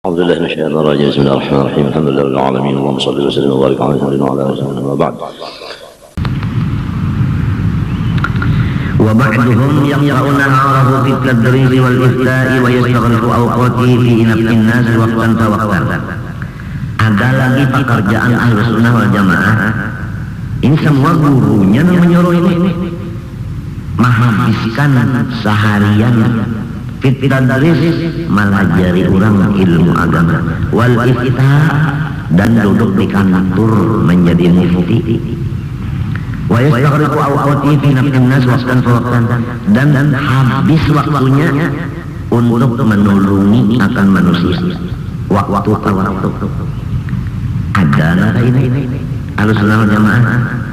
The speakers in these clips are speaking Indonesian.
أعوذ بالله من الشيطان الرجيم. بسم الله الرحمن الرحيم. الحمد لله رب العالمين. اللهم صل وسلم وبارك على محمد وعلى آله وصحبه وبعد. وبعضهم يقرؤون نهاره في التدريس والإفتاء ويستغرق أوقاته في نفع الناس وقتا فوقتا. Ada lagi pekerjaan Ahlus Sunnah wal Jamaah, ini semua gurunya yang menyuruh ini menghabiskan seharian fit tadris, melajari orang ilmu agama, wal ifta, dan duduk di kantor menjadi mufti, wa yastaghriqu awqati fi naf'in nas waqtan fawqtan, dan habis waktunya untuk menolongi akan manusia waktu ke waktu. Ada nggak ini Ahlus Sunnah wal Jamaah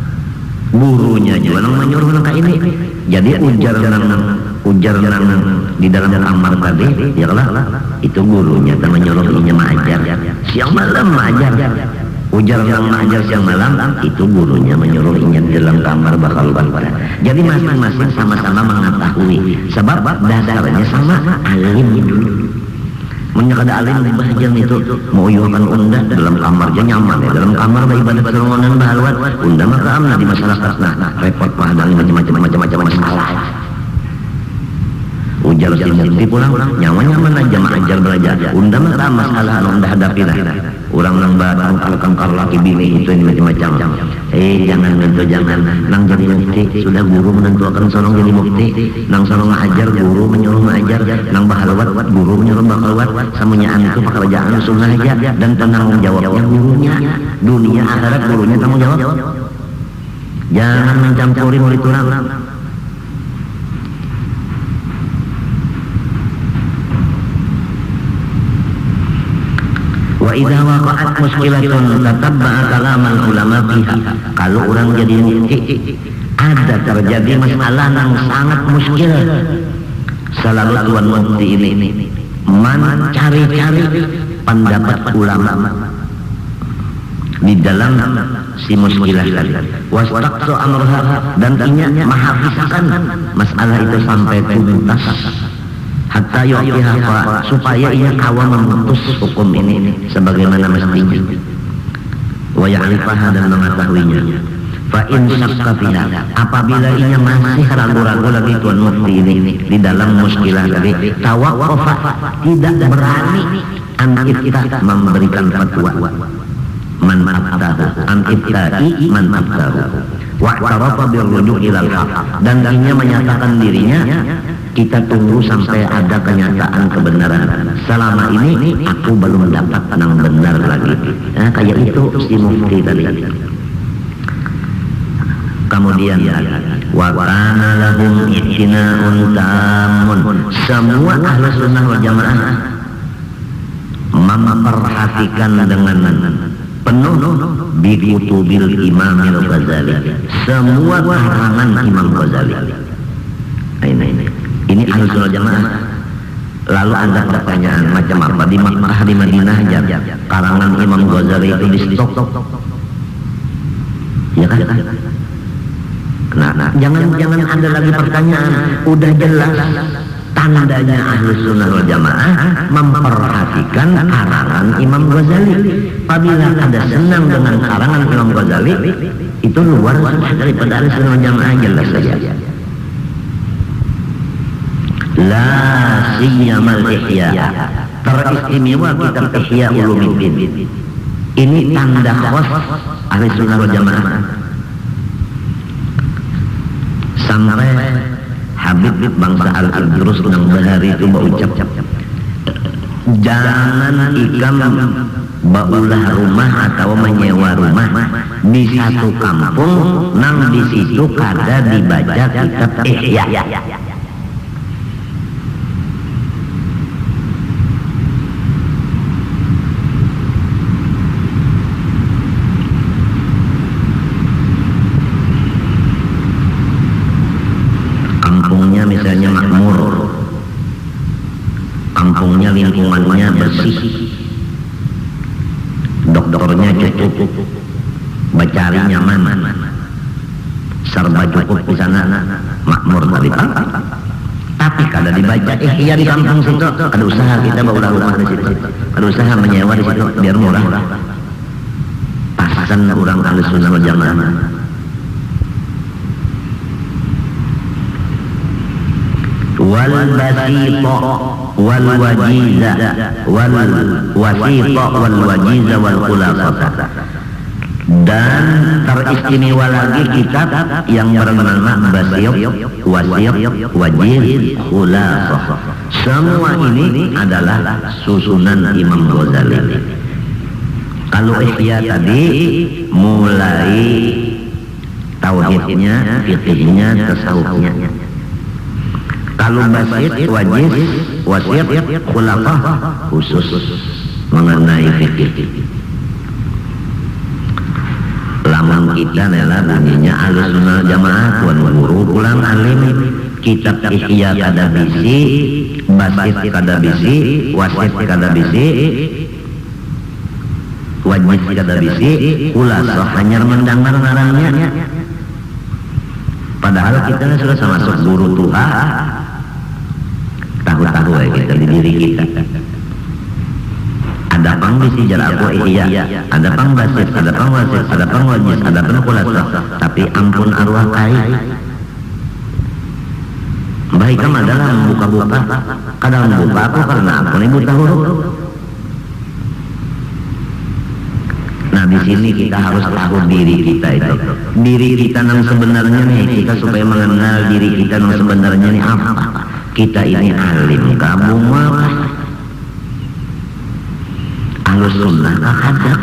gurunya juga yang menyuruh nang ini. Jadi ujar nang di dalam kamar tadi ya lah itu gurunya yang menyuruh ini mengajar siang malam mengajar. Ujar yang mengajar siang malam itu gurunya menyuruh ini di dalam kamar bakal pada. Jadi masing-masing sama-sama mengetahui sebab dasarnya sama alim dulu. Menyakada alim bahagian itu mau yuakan unda dalam kamar aja nyaman ya, dalam kamar ibadah permohonan bahalwat unda maka amna di masyarakat repot padang macam-macam masalah. Ujar si mufti pulang nyaman aja mengajar belajar unda maka masalah unda hadapi lah orang nang batang kalkangkar laki bini itu ini macam-macam. Jangan itu jangan nang jadi mufti sudah guru menentukan sonong jadi mufti, nang sonong ngajar guru menyuruh ngajar, nang bahalwat guru menyuruh bahalwat, semuanya itu pekerjaan sunnah aja dan tanggung jawabnya gurunya, dunia akhirat gurunya tanggung jawab. Jangan mencampuri murid orang. Wa idza waqa'at muskilatun tatabba'a kalaman ulama fiha. Kalau orang jadi mufti ada terjadi masalah yang sangat muskil, selalu tuan mufti ini mencari-cari pendapat ulama di dalam si muskilah tadi. Wastaqsa amrha, dan inya menghafizkan masalah itu sampai tuntas. Hatta yu'tiha supaya ia awam memutus hukum ini sebagaimana mestinya. Wa ya'rifaha, dan mengetahuinya. Fa in syakka fiha, apabila ia masih ragu-ragu lagi tuan mufti ini di dalam muskilah tadi, tawaqqafa, tidak berani an ifta, memberikan fatwa, man aftahu an ifta'i man aftahu, wa tarafa birruju' ilal haq, dan ia menyatakan dirinya kita tunggu sampai ada kenyataan kebenaran. Selama ini aku belum dapat yang benar lagi. Kayak itu si mufti tadi. Kemudian wa kana lahum i'tina'un tamun. Semua Ahlus Sunnah wal Jamaah memperhatikan dengan penuh bi kutubil Imam Al-Ghazali. Semua karangan Imam Ghazali. Ini Ahlus Sunnah Jamaah. Lalu ada pertanyaan macam apa di Makkah, di Madinah aja karangan Imam Ghazali itu di stok, ya kan? Nah, jangan ada lagi pertanyaan. Udah jelas tandanya Ahlus Sunnah wal Jamaah memperhatikan karangan Imam Ghazali. Apabila ada senang dengan karangan Imam Ghazali, itu luar biasa daripada Ahlus Sunnah wal Jamaah, jelas saja. La siyamal ihya, teristimewa kitab Ihya Ulumuddin. Ini tanda khas Ahlus Sunnah wal Jamaah. Sampai Habib bangsa Al-Idrus nang Bahari itu berucap, jangan ikam baulah rumah atau menyewa rumah di satu kampung nang di situ kada dibaca kitab Ihya. Misalnya makmur, kampungnya lingkungannya bersih, dokternya cukup, bacari nyaman, serba cukup di sana, makmur tadi. Tapi kalau dibaca Ihya di kampung situ, ada usaha kita bawa rumah di situ. berusaha menyewa di situ biar murah. Pasan orang Ahlussunnah wal Jamaah. Wal basita wal wajiza wal wasita wal wajiza wal khulafata. Dan teristimewa lagi kitab yang bernama Basyir, Wasyir, Wajiz, Khulafah. Semua ini adalah susunan Imam Ghazali. Kalau Ihya tadi mulai tauhidnya, fikihnya, tasawufnya. Kalau Basyir, Wajiz, Wasyir, Khulafah khusus mengenai fikih. Lamun kita adalah bunyinya Ahlussunnah Jamaah, tuan guru pulang alim, kitab Ihya kada bisi, Basyir kada bisi, Wasyir kada bisi, Wajiz kada bisi, Khulafah hanya mendengar ngarannya. Padahal kita sudah sama-sama guru Tuhan, tahu-tahu ya kita di diri kita. Ada pang bisi jar aku Ihya, ada pang Basyir, ada pang Wasyir, ada pang Wajiz, ada pang Khulafah. Tapi ampun arwah kai. Baik kam adalah membuka-buka. Kadang membuka aku karena ampun ibu tahu. Nah di sini kita harus tahu diri kita itu. Diri kita yang sebenarnya nih, kita supaya mengenal diri kita yang sebenarnya nih apa. Kita ini alim, kamu apa? Ahlussunnah ada.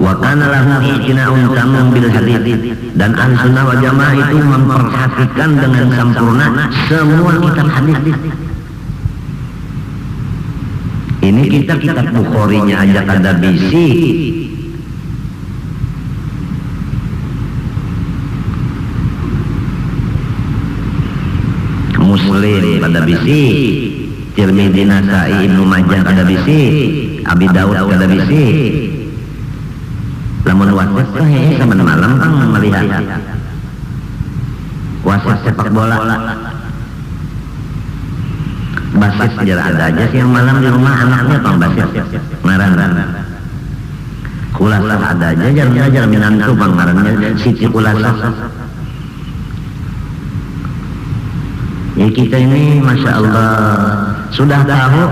Wa kana lahu i'tina'un tamam bil hadits. Dan Ahlussunnah wal Jamaah itu memperhatikan dengan sempurna semua kitab hadis. Ini kitab Bukhari-nya aja kada bisi. Muslim kada bisi, Tirmidzi, Nasai, Ibnu Majah kada bisi, Abi Daud kada bisi. Lamun wasit sama malam kan melihat wasit sepak bola. Basit sejarah ada aja sih yang malam di rumah anaknya Bang Basit ngaran. Khulafah ada aja jarang minantu Bang ngarannya Siti Khulafah. Ya kita ini Masya Allah sudah tahu.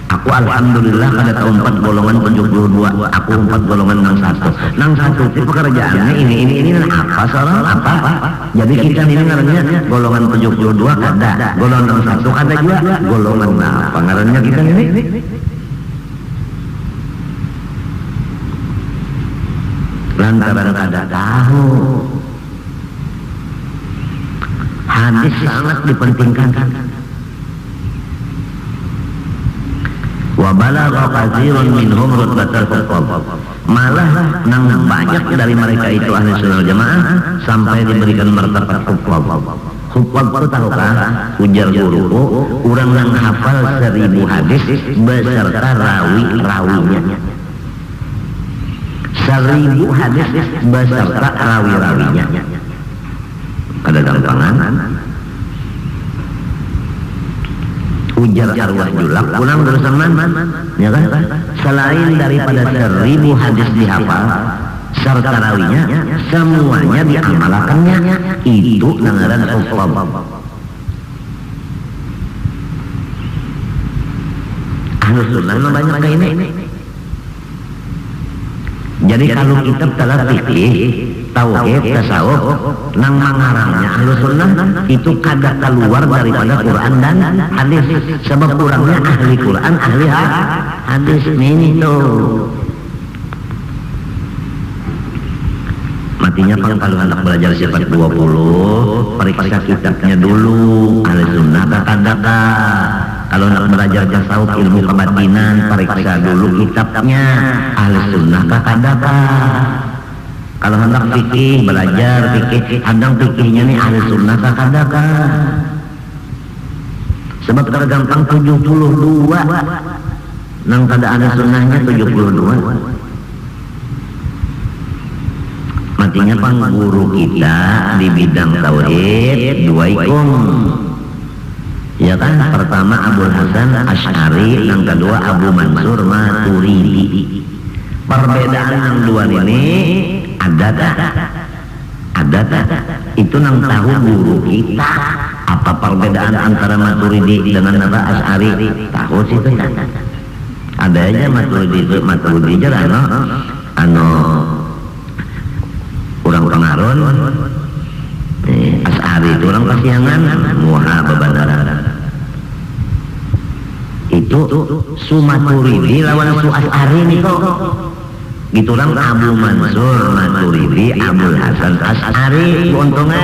Aku alhamdulillah pada tahun 4 golongan 72. Aku 4 golongan nang satu itu pekerjaannya ini apa soal apa. Jadi kita ini ngarannya golongan 72 kada, golongan 1 kada juga, golongan apa ngarannya kita ini. Lantaran kada tahu. Hadis sangat dipentingkan. Wa balagha katsirun minhum rutbatal fuqaha. Malah nang banyak dari mereka itu Ahlussunnah Jamaah sampai diberikan martabat fuqaha. Fuqaha itu tahukah? Ujar guruku, urang yang hafal 1000 hadis beserta rawi-rawinya. 1000 hadis beserta rawi-rawinya. Ada gampangan. Ujar arwah julak pulang dari zaman, ya kan? Selain daripada 1000 hadis dihafal serta rawinya, semuanya diamalkannya. Itu ngaran hukum. Ahlussunnah banyak kayak ini. Jadi kalau kita telah fikih, tauhid, tasawuf, nang mangarangnya Ahlussunnah itu kada keluar daripada Quran dan hadis. Sebab kurangnya ahli Quran, ahli hadis ini tuh. Matinya kalau anak belajar sifat 20, periksa kitabnya dulu. Ahlussunnah kata-kata. Kalau nak belajar tasawuf ilmu kebatinan, periksa dulu kitabnya. Ahlussunnah kata-kata. Kalau hendak fikih, belajar fikih, hadang fikihnya nih Ahlussunnah kata-kata. Sebab tergampang 72. Nang kada Ahlussunnahnya 72. Matinya guru kita di bidang tauhid duaikum. Ya kan, pertama Abul Hasan Asy'ari, yang kedua Abu Mansur Maturidi. Perbedaan yang dua ini ada tak? Ada tak? Itu nang tahu guru kita. Apa perbedaan antara Maturidi dengan apa Asy'ari? Tahu sih itu kan? Ada aja Maturidi aja orang pengaron. Asy'ari itu orang Kasiangan, muha bebandaran. Itu Su Maturidi lawan Su Asy'ari nih kok. Gitu orang Abu Mansur Maturidi, Abul Hasan Asy'ari, untungnya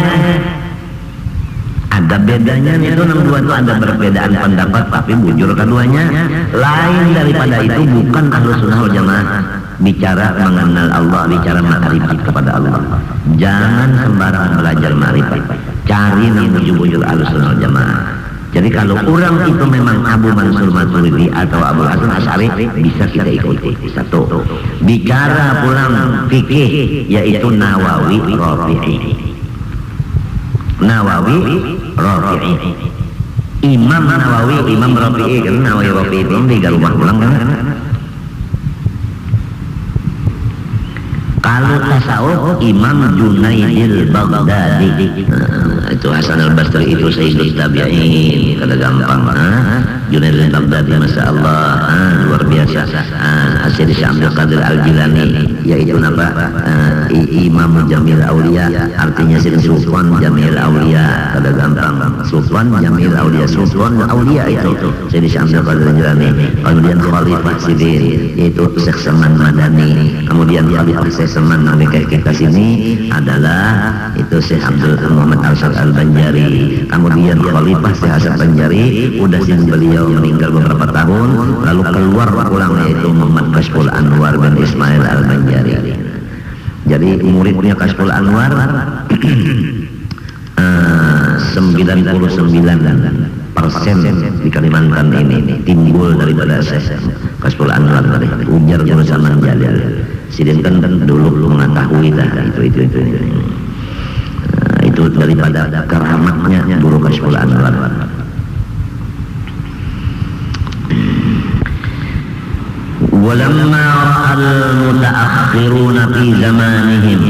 ada bedanya nih tuh, dua itu ada perbedaan pendapat, tapi bujur keduanya lain daripada itu, bukan Ahlus Sunnah wal Jamaah. Bicara mengenal Allah, bicara ma'rifat kepada Allah. Jangan sembarangan belajar ma'rifat. Cari yang bujur-bujur Ahlus Sunnah wal Jamaah. Jadi kalau orang itu memang Abu Mansur Maturidi atau Abu Hasan Asy'ari, bisa kita ikuti. Satu. Bicara pulang fikih, yaitu Nawawi Rafi'i. Nawawi Rafi'i. Imam Nawawi, Imam Rafi'i, kan Nawawi Rafi'i itu tiga rumah pulang kan. Kalau tasawuf, Imam Junaidil Baghdadi. Itu Hasan al-Basri, itu Sayyidul Tabi'in, kada gampang. Junaidil Baghdadi, Masya Allah, luar biasa. Asyid Syamil Qadir Al-Jilani, yaitu apa? Imam Jamil Aulia, artinya Sultan Jamil Aulia, kada gampang. Sultan Jamil Aulia, Sultan Aulia itu Sayyid Syamil Qadir Al-Jilani. Kemudian Khalifah Sidin, yaitu Syekh Saman Madani. Kemudian Khalifah Syekh Saman kita sini adalah itu Syekh Abdul Muhammad Arsyad Al-Banjari. Kemudian Khalifah Syekh Hasan Banjari, udah sih beliau meninggal beberapa tahun, lalu keluar pulang yaitu Muhammad Kashful Anwar bin Ismail Al-Banjari. Jadi muridnya Kashful Anwar 99% di Kalimantan ini timbul daripada Syekh Kashful Anwar tadi, ujar Guru Saman Jalil. Sidin kan dulu mengetahui dah itu daripada keramatnya Guru Kashful Anwar. Walamma ra'al mutaakhiruna fi zamanihim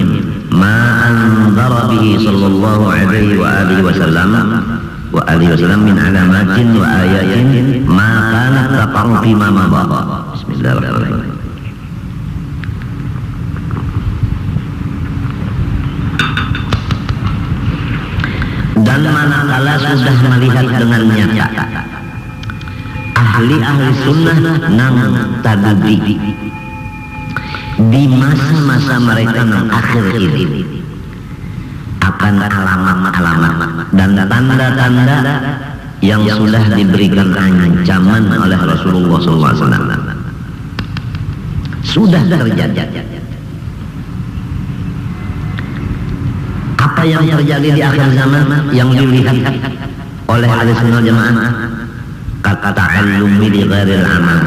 ma anzara bihi sallallahu alaihi wa alihi wasallam min alamatin wa ayatin ma kanat taqa'u fi ma madha. Bismillahirrahmanirrahim. Dan manakala sudah melihat dengan nyata ahli-ahli sunnah nang tadabbi di masa-masa mereka nang akhir ini akan alamat-alamat dan tanda-tanda yang sudah diberikan ancaman oleh Rasulullah SAW sudah terjadi. Apa yang terjadi di akhir zaman yang dilihat oleh ahli sunnah jamaah, kata ta'allumi di ghairil amal.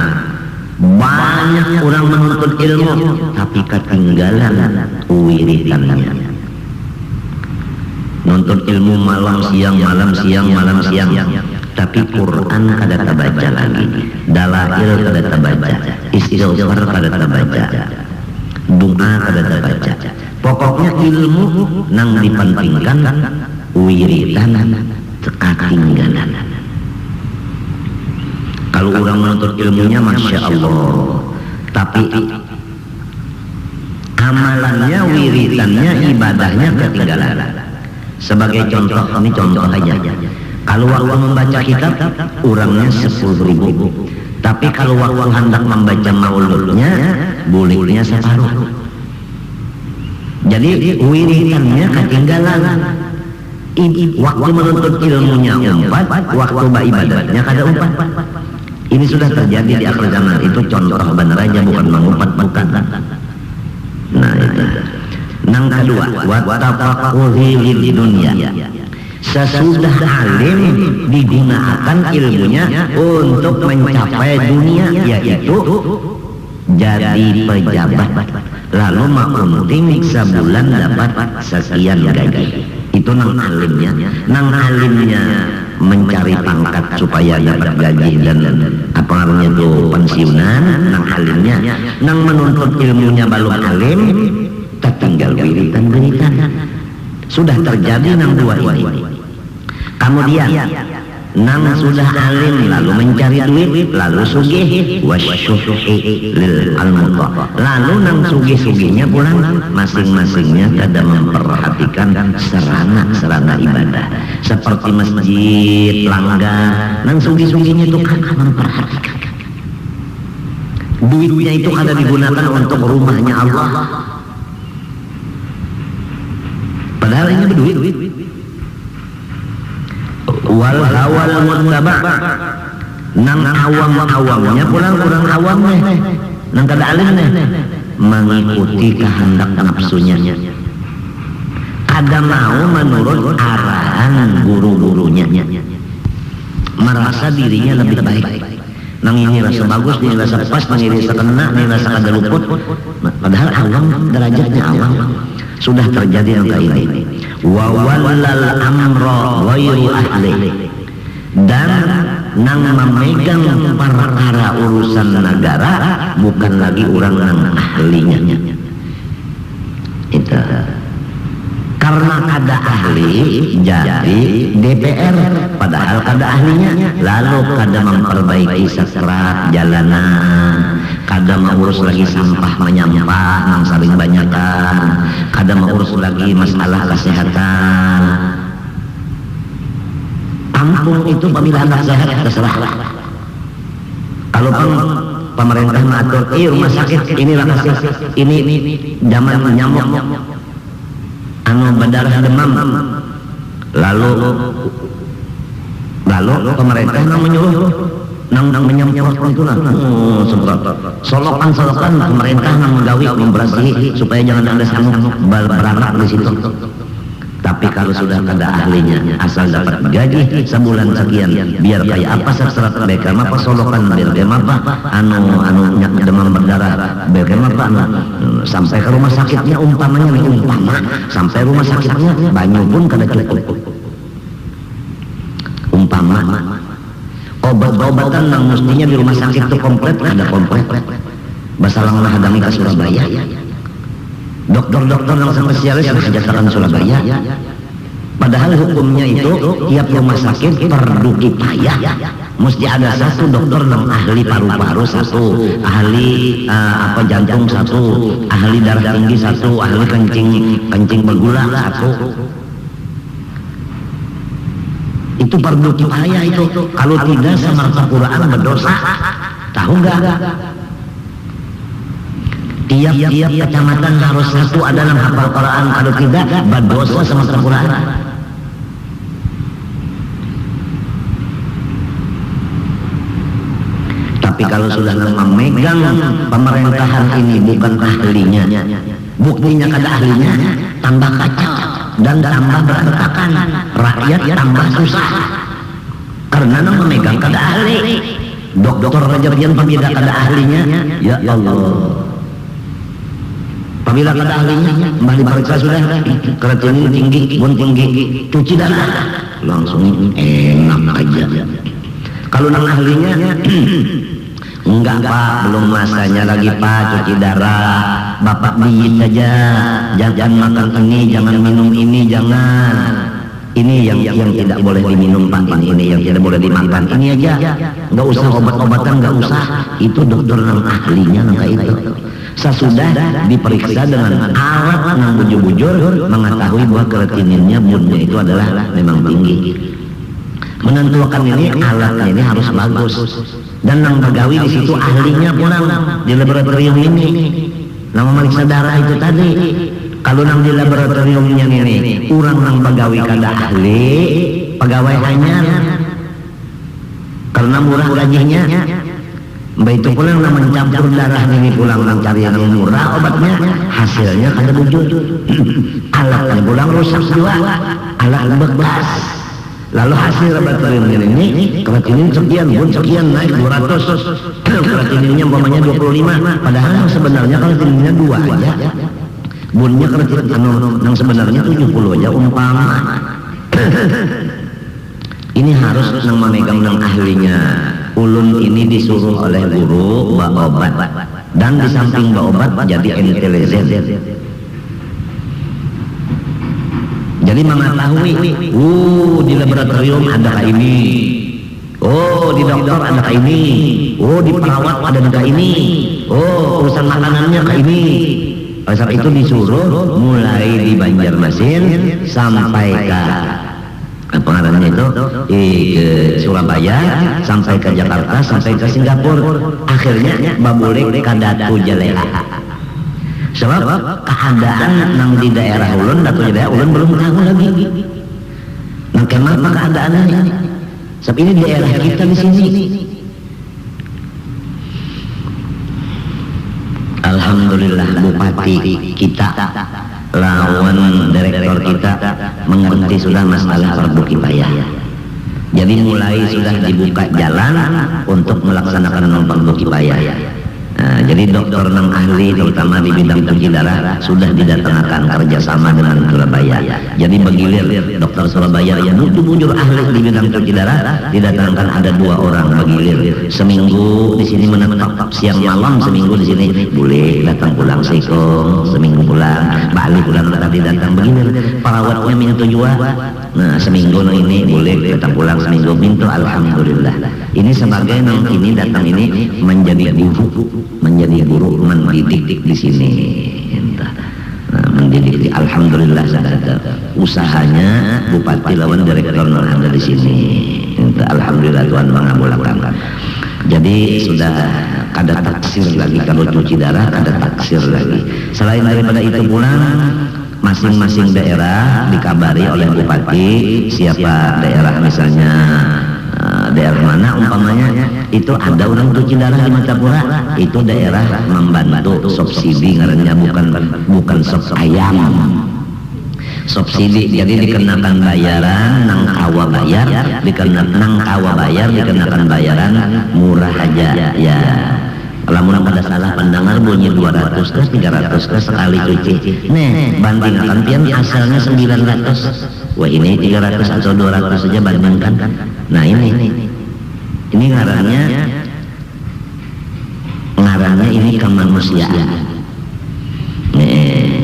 Banyak orang menuntut ilmu tapi ketinggalan wiritannya. Nuntut ilmu malam siang, tapi Quran kada terbaca lagi, dalail kada terbaca, istighfar kada terbaca, doa kada terbaca. Pokoknya ilmu nang dipentingkan, wiritan ketinggalan. Kalau orang menuntut ilmunya Masya Allah, tapi amalannya, wiritannya, ibadahnya ketinggalan. Sebagai contoh, ini contoh aja. Kalau waktu membaca kitab, orangnya 10.000. Tapi kalau waktu hendak membaca mauludnya, bolehnya separuh. Jadi wiritannya ketinggalan. Waktu menuntut ilmunya umpat, waktu beribadatnya kada umpat. Ini sudah terjadi di akhir zaman. Itu contoh benar aja, bukan mengumpat, bukan. Nah itu. Yang kedua, wattaqaquhi lid dunya. Sesudah alim digunakan ilmunya untuk mencapai dunia, yaitu jadi pejabat, lalu maunting sebulan dapat sekian gaji. Itu nang alimnya mencari pangkat supaya dapat gaji dan apa namanya itu pensiunan, nang alimnya, nang menuntut ilmunya balung alim, tertinggal wiritan. Sudah terjadi nang dua ini. Kemudian nang sudah alim lalu mencari duit, lalu sugih wasyuhi lil almuta, lalu nang sugih-sugihnya pulang masing-masingnya kada memperhatikan sarana ibadah seperti masjid, langgar. Nang sugih-sugihnya itu kada memperhatikan duitnya, itu kada digunakan untuk rumahnya Allah, padahal ini berduit. Wal hawal muttaba, nang awam-awamnya pulang kurang awamnya, nang kada alimnya mengikuti kehendak nafsunya, kada mau menurut arahan guru-gurunya, merasa dirinya lebih baik. Nang ini rasa bagus, ini rasa pas, nang ini rasa kena, ini rasa kada luput, padahal awam, derajatnya awam. Sudah terjadi yang kayak ini. Wa wallal amra ghairu ahli, dan nang memegang perkara urusan negara bukan lagi orang nang ahlinya. Itu karena kada ahli jadi DPR, padahal kada ahlinya, lalu kada memperbaiki sakrat jalanan, kada mengurus lagi sampah menyampah nang saling banyakan, kada mengurus lagi masalah kesehatan. Kampung itu pamila anak sehat terserah. Kalau pemerintah mengatur, rumah sakit inilah kasih, ini zaman nyamuk, berdarah demam, lalu pemerintah nang menyuruh nang menyemprot itu lah, semprot solokan pemerintah nang menggawi membersihi supaya jangan ada samuk beranak di situ. Tapi kalau sudah kada ahlinya, asal dapat gaji sebulan sekian, biar kayak apa sakrat bekam apa solokan bekam apa anu demam berdarah bekam apa sampai ke rumah sakitnya umpamanya sampai rumah sakitnya banyu pun kada cukup. Umpama obat-obatan yang mestinya di rumah sakit itu komplit, ada komplit. Basalang hadami ke Surabaya, dokter-dokter yang spesialis yang hajatakan Surabaya, padahal hukumnya itu tiap rumah sakit perlu kipayah, mesti ada satu dokter yang ahli paru-paru satu, ahli jantung satu, ahli darah tinggi satu, ahli kencing bergula satu. Itu perlu kifayah itu. Kalau tidak sama Al-Quran berdosa. Tahu nggak? Tiap kecamatan harus satu ada dalam hafal Quran. Kalau tidak berdosa sama Al-Quran. Tapi kalau sudah memegang pemerintahan ini bukan ahlinya, buktinya kada ahlinya, tambah kacau dan tambah berantakan, rakyat tambah susah karena memegang kada ahli. Dokter rajab-rajab pamila kada ahlinya, ya Allah, pamila kada ahlinya kembali periksa sudah kreatinin tinggi, bun tinggi, cuci darah langsung enak aja. Kalau nang ahlinya enggak Pak, belum masanya lagi Pak cuci darah, Bapak diet saja, jangan makan ini, jangan minum ini, jangan. Ini yang tidak boleh diminum Pak, ini yang tidak boleh dimakan, ini aja. Enggak usah obat-obatan, enggak usah. Itu dokter yang ahlinya nang itu. Sesudah diperiksa dengan alat yang bujur-bujur mengetahui bahwa kreatininnya bunnya itu adalah memang tinggi. Menentukan ini alatnya ini harus bagus. Dan yang pegawai di situ ahlinya pulang di laboratorium ini, nama meriksa darah itu tadi. Kalau nang di laboratoriumnya ini, kurang nang pegawai kada ahli, pegawai hanya karena murah gajinya. Begitu pula nang mencampur darah ini pulang nang cari yang murah obatnya, hasilnya kada wujud. Alatnya pulang rusak juga, alat bekas. Lalu hasil laboratorium ini kreatinin sekian, bun sekian, naik 200, kreatininnya umpamanya 25, padahal sebenarnya kreatininnya 2 aja, bunnya kreatinin yang sebenarnya 70 aja umpama. Ini harus nang memegang nang ahlinya. Ulun ini disuruh oleh guru bawa obat, dan di samping bawa obat jadi intelijen. Jadi mengetahui, di laboratorium adakah ini, di dokter adakah ini, di perawat adakah ini, urusan makanannya kayak ini. Oleh sebab itu disuruh mulai di Banjarmasin sampai ke pengarangnya itu ke Surabaya, sampai ke Jakarta, sampai ke Singapura, akhirnya babulek ke Datu Jalea. Sebab keadaan nang di daerah ulun, Datu Jalea ulun belum tahu lagi. Nah, kenapa keadaannya? Sebab ini daerah kita di sini. Alhamdulillah bupati kita lawan direktur kita mengerti sudah masalah fardu kifayah. Jadi mulai sudah dibuka jalan untuk melaksanakan fardu kifayah. Nah, jadi dokter nang ahli terutama di bidang cuci darah sudah didatangkan kerjasama dengan Surabaya. Jadi bergilir dokter Surabaya yang bujur ahli di bidang cuci darah didatangkan ada 2 orang bergilir. Seminggu di sini menetap, siang malam seminggu di sini boleh datang pulang sekong, seminggu pulang, balik pulang tadi datang bergilir. Perawatnya minta jua. Nah, seminggu ini boleh datang pulang seminggu minta. Alhamdulillah. Ini sebagai nang ini datang ini menjadi guru mendidik di sini. Nah, mendidik, alhamdulillah ada usahanya bupati lawan direktur ada di sini. Alhamdulillah Tuhan mengabulkan. Jadi sudah ada taksir lagi kalau cuci darah, ada taksir lagi. Selain daripada itu pula masing-masing daerah dikabari oleh bupati siapa daerah misalnya daerah mana umpamanya itu ada orang cuci darah di Matapura, itu daerah membantu subsidi ngarannya, bukan sop ayam, subsidi. Jadi dikenakan bayaran nang kawa bayar, dikenakan bayaran murah aja ya. Kalau pada salah pendengar bunyi 200 ke 300 ke sekali cuci. Nih bandingkan pian asalnya 900. Wah ini 300 atau 200 saja bandingkan. Nah ini ngarannya ini kemanusiaan.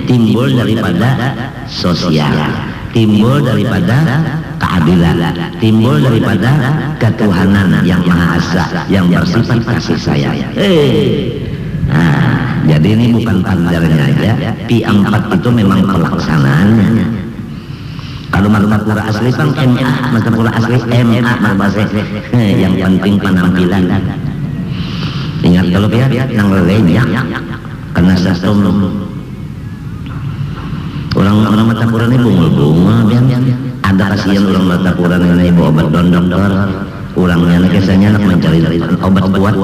Timbul daripada sosial, timbul daripada keadilan, timbul daripada ketuhanan yang Maha Esa yang bersifat kasih sayang. Nah, jadi ini bukan panjarnya aja, P4 itu memang pelaksanaannya. Kalau Matapura asli kan MA, Matapura asli MA berbahasa. Yang penting penampilan. Ingat kalau ya, nang lenyap karena satu orang Matapura ini bunga-bunga ada kasihan orang Matapura ini ibu obat dokter orangnya biasanya nak mencari obat kuat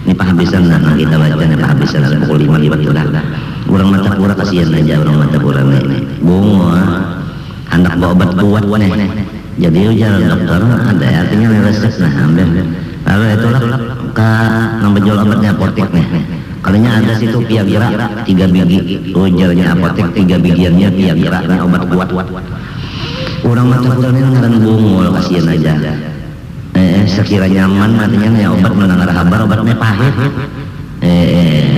ini penghabisan nah kita baca nih penghabisan ada pukul 5 libat sudah orang Matapura kasihan aja orang Matapura ini bunga anak bawa obat kuat nih jadi ujar dokter ada artinya resep nah ambil lalu itulah ke nambah jual obatnya apotek nih. Kalinya ada situ Viagra 3 biji, ujarnya apotek 3 bijiannya Viagra ini obat kuat. Orang Matapura ini ngaran bungul kasihan aja. Sekiranya nyaman artinya ya obat mendengar kabar obatnya pahit.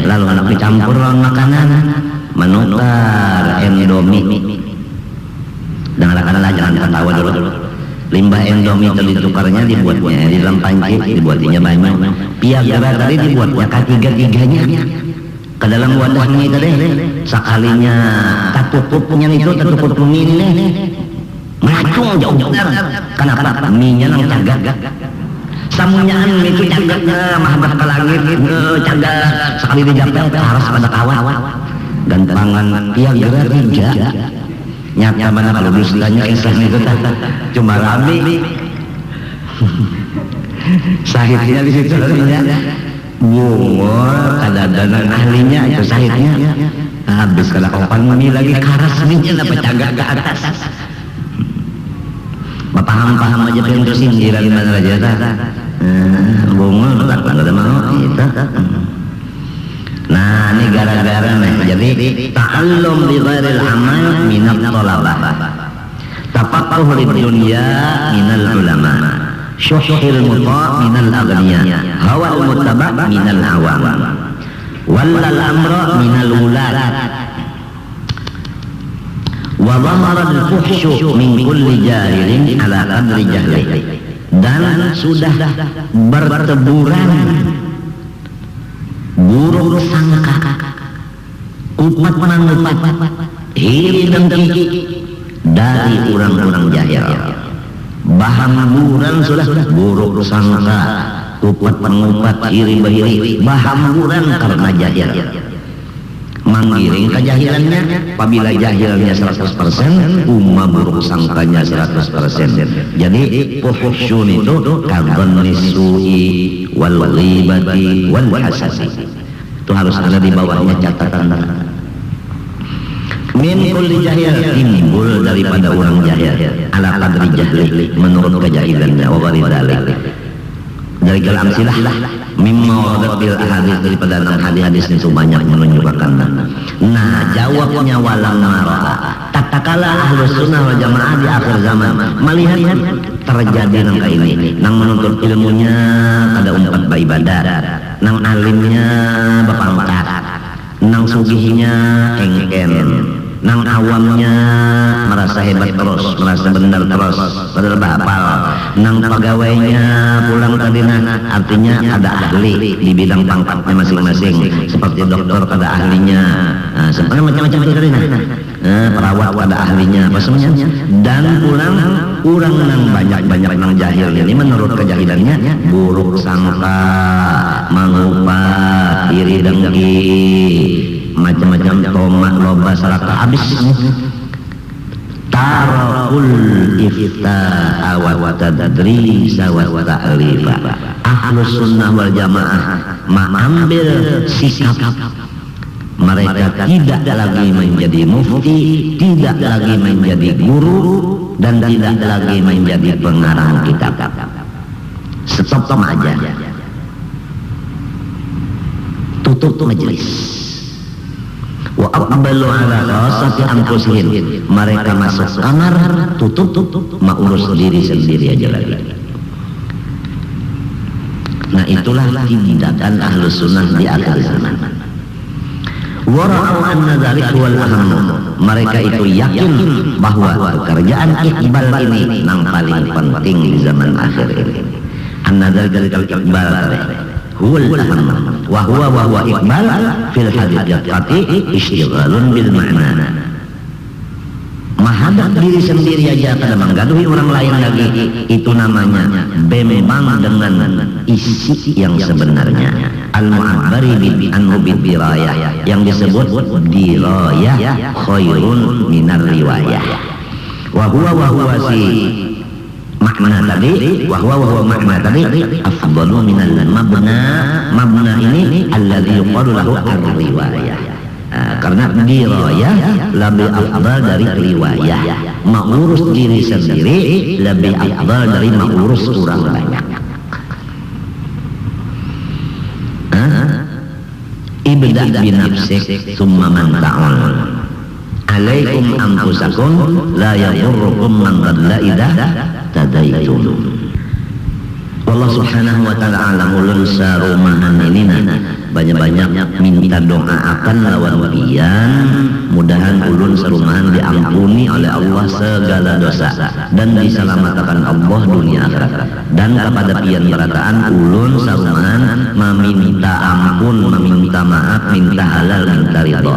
Lalu anak dicampur lawan makanan, menukar Indomie. Dengarkanlah jangan ketawa dulu. Limbah Indomie itu ditukarnya dibuatnya di dalam panci dibuatnya banyak. Viagra tadi dibuatnya ketiga-tiganya ke dalam wadahnya tadi. Sekalinya tertutupnya itu tertutup mie ini ngacung jauh kenapa mie-nya nang cagak samunyaan itu cagaknya mahabah ke langit cagak sekali dijapel harus pada kawat gantangan Viagra 3 nyata mana kalau dustanya kisah itu cuma rame sahidnya di situ bunga ada ahlinya itu sahidnya habis kalau opan mami lagi karas minyak apa cagak ke atas paham aja pintu sindiran mana aja bunga tak ada mau itu. Nah ini gara-gara nih jadi ta'allum bi ghairil amal minat thalabah tafaqquh lid dunya minal ulama, syuhhil muta minal aghniya, hawal muttaba minal awam, wallal amra minal wulat, wa dhamara al-fuhsyu min kulli jahilin ala qadri jahli, dan sudah berteburan buruk sangka, kupat mangupat, iri dengki dari orang-orang jahil. Bahamburan sudah buruk sangka, kupat mangupat, iri bahiri, bahamburan karena jahil. Menggiring kejahilannya, apabila jahilnya 100%, buruk sangkanya 100%. Jadi fuhsyun itu kadhanni su'i wal ghibati wal hasadi. Itu harus ada di bawahnya catatan. Min kulli jahil, timbul daripada orang jahil ala qadri jahli, menurut kejahilannya. Wa dzalik dari kalam silah mimma waradat bil ahadits, daripada hadis-hadis itu banyak menunjukkan. Nah, jawabnya walam mara, tatkala ahlus sunnah wal jamaah di akhir zaman melihat terjadi nangka ini, nang menuntut ilmunya kada umpat baibadah, nang alimnya bapangkat, nang sugihnya engken, nang awamnya merasa hebat terus, merasa benar terus, padahal bahapal. Nang pegawainya pulang kadina, artinya ada ahli di bidang pangkatnya masing-masing, seperti dokter ada ahlinya, sebenarnya macam-macam itu kadina, perawat ada ahlinya, apa semuanya. Dan pulang kurang nang banyak nang jahil ini, menurut kejahilannya buruk sangka, mangupat, iri dengki, macam-macam tomak, loba, seraka, habis. Tarakul ifta'a wa tadrisa wa ta'lifa. Ahlus sunnah wal jamaah mengambil sikap, mereka tidak lagi menjadi mufti, tidak lagi menjadi guru, dan tidak lagi menjadi pengarang kitab. Stop aja, tutup majelis. Wa aqbalu ala rasati anfusihim, mereka masuk kamar, tutup, mengurus diri sendiri aja lagi. Nah, itulah tindakan ahlus sunnah di akhir zaman. Wa ra'au anna dzalika wal aham, mereka itu yakin bahwa pekerjaan iqbal ini yang paling penting di zaman akhir ini. Anna dzalika iqbal huwal aham wa huwa iqbal fil hadithati istighalun bil ma'na. Menghadap diri sendiri aja kada menggaduhi orang lain lagi, itu namanya memang dengan isi yang sebenarnya. Al-mu'abbari anhu bidirayah, yang disebut dirayah khairun minar riwayah. Wa huwa si makna tadi, wahwa makna tadi afdalu minal mabna ini alladhi yuqalu lahu ar-riwayah. Karena dirayah lebih afdal dari riwayah, mengurus diri sendiri lebih afdal dari mengurus orang banyak. Ibda binafsik summa man ta'al, alaikum anfusakum la yadurrukum man dhalla idza tadaitum. Allah subhanahu wa ta'ala alamulun sarumahan ini banyak-banyak minta doa akan lawan pian, mudahan ulun sarumahan diampuni oleh Allah segala dosa dan diselamatkan Allah dunia akhirat. Dan kepada pian berataan ulun sarumahan meminta ampun, meminta maaf, minta halal, minta ridha.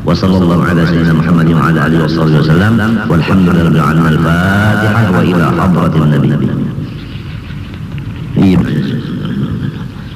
Wa sallallahu ala sayyidina Muhammad wa ala alihi wasallam walhamdulillahi rabbil alamin. Al-Fatihah wa ila hadratin nabi.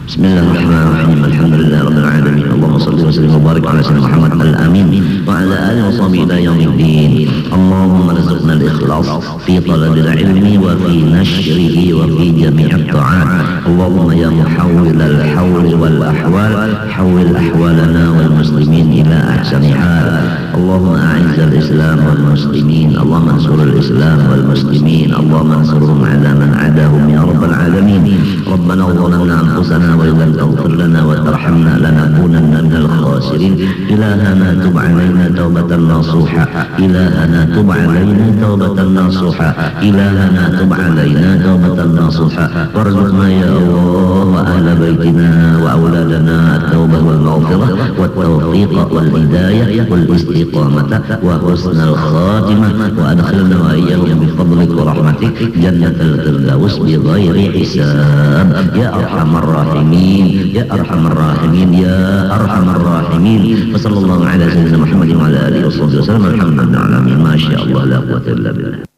Bismillahirrahmanirrahim. Alhamdulillahi rabbil alamin. Allahumma shalli wa sallim wa barik ala sayyidina Muhammad al-amin wa ala alihi wa sahbihi ila yaumiddin. Allahumma rzuqna al-ikhlas fi talabil ilmi wa fi nashrihi wa fi jami'it ta'at. Allahumma ya muhawwil al-hawl wal ahwal, hawwil ahwalana wal muslimin ila ahsani hal. Allahumma a'izz al-islam wal muslimin, Allahumma ansur al-islam wal muslimin, Allahumma ansurhum ala man adahum ya rabbal alamin. Rabbana zalamna أنفسنا وإن لم تغفر لنا وترحمنا لنكونن من الخاسرين إلهنا تب علينا توبة نصوحا إلهنا تب علينا توبة نصوحا إلهنا تب علينا توبة نصوحا وارزقنا يا الله وأهل بيتنا وأولادنا التوبة والمغفرة والتوفيق والهداية والاستقامة وحسن الخاتمة وأدخلنا وإياهم بفضلك ورحمتك جنة الفردوس بغير حساب يا أرحم الراحمين يا أرحم الراحمين يا أرحم الراحمين وصلى الله على سيدنا محمد وعلى آله وصحبه وسلم الحمد لله العالمين ما شاء الله لا قوة إلا بالله.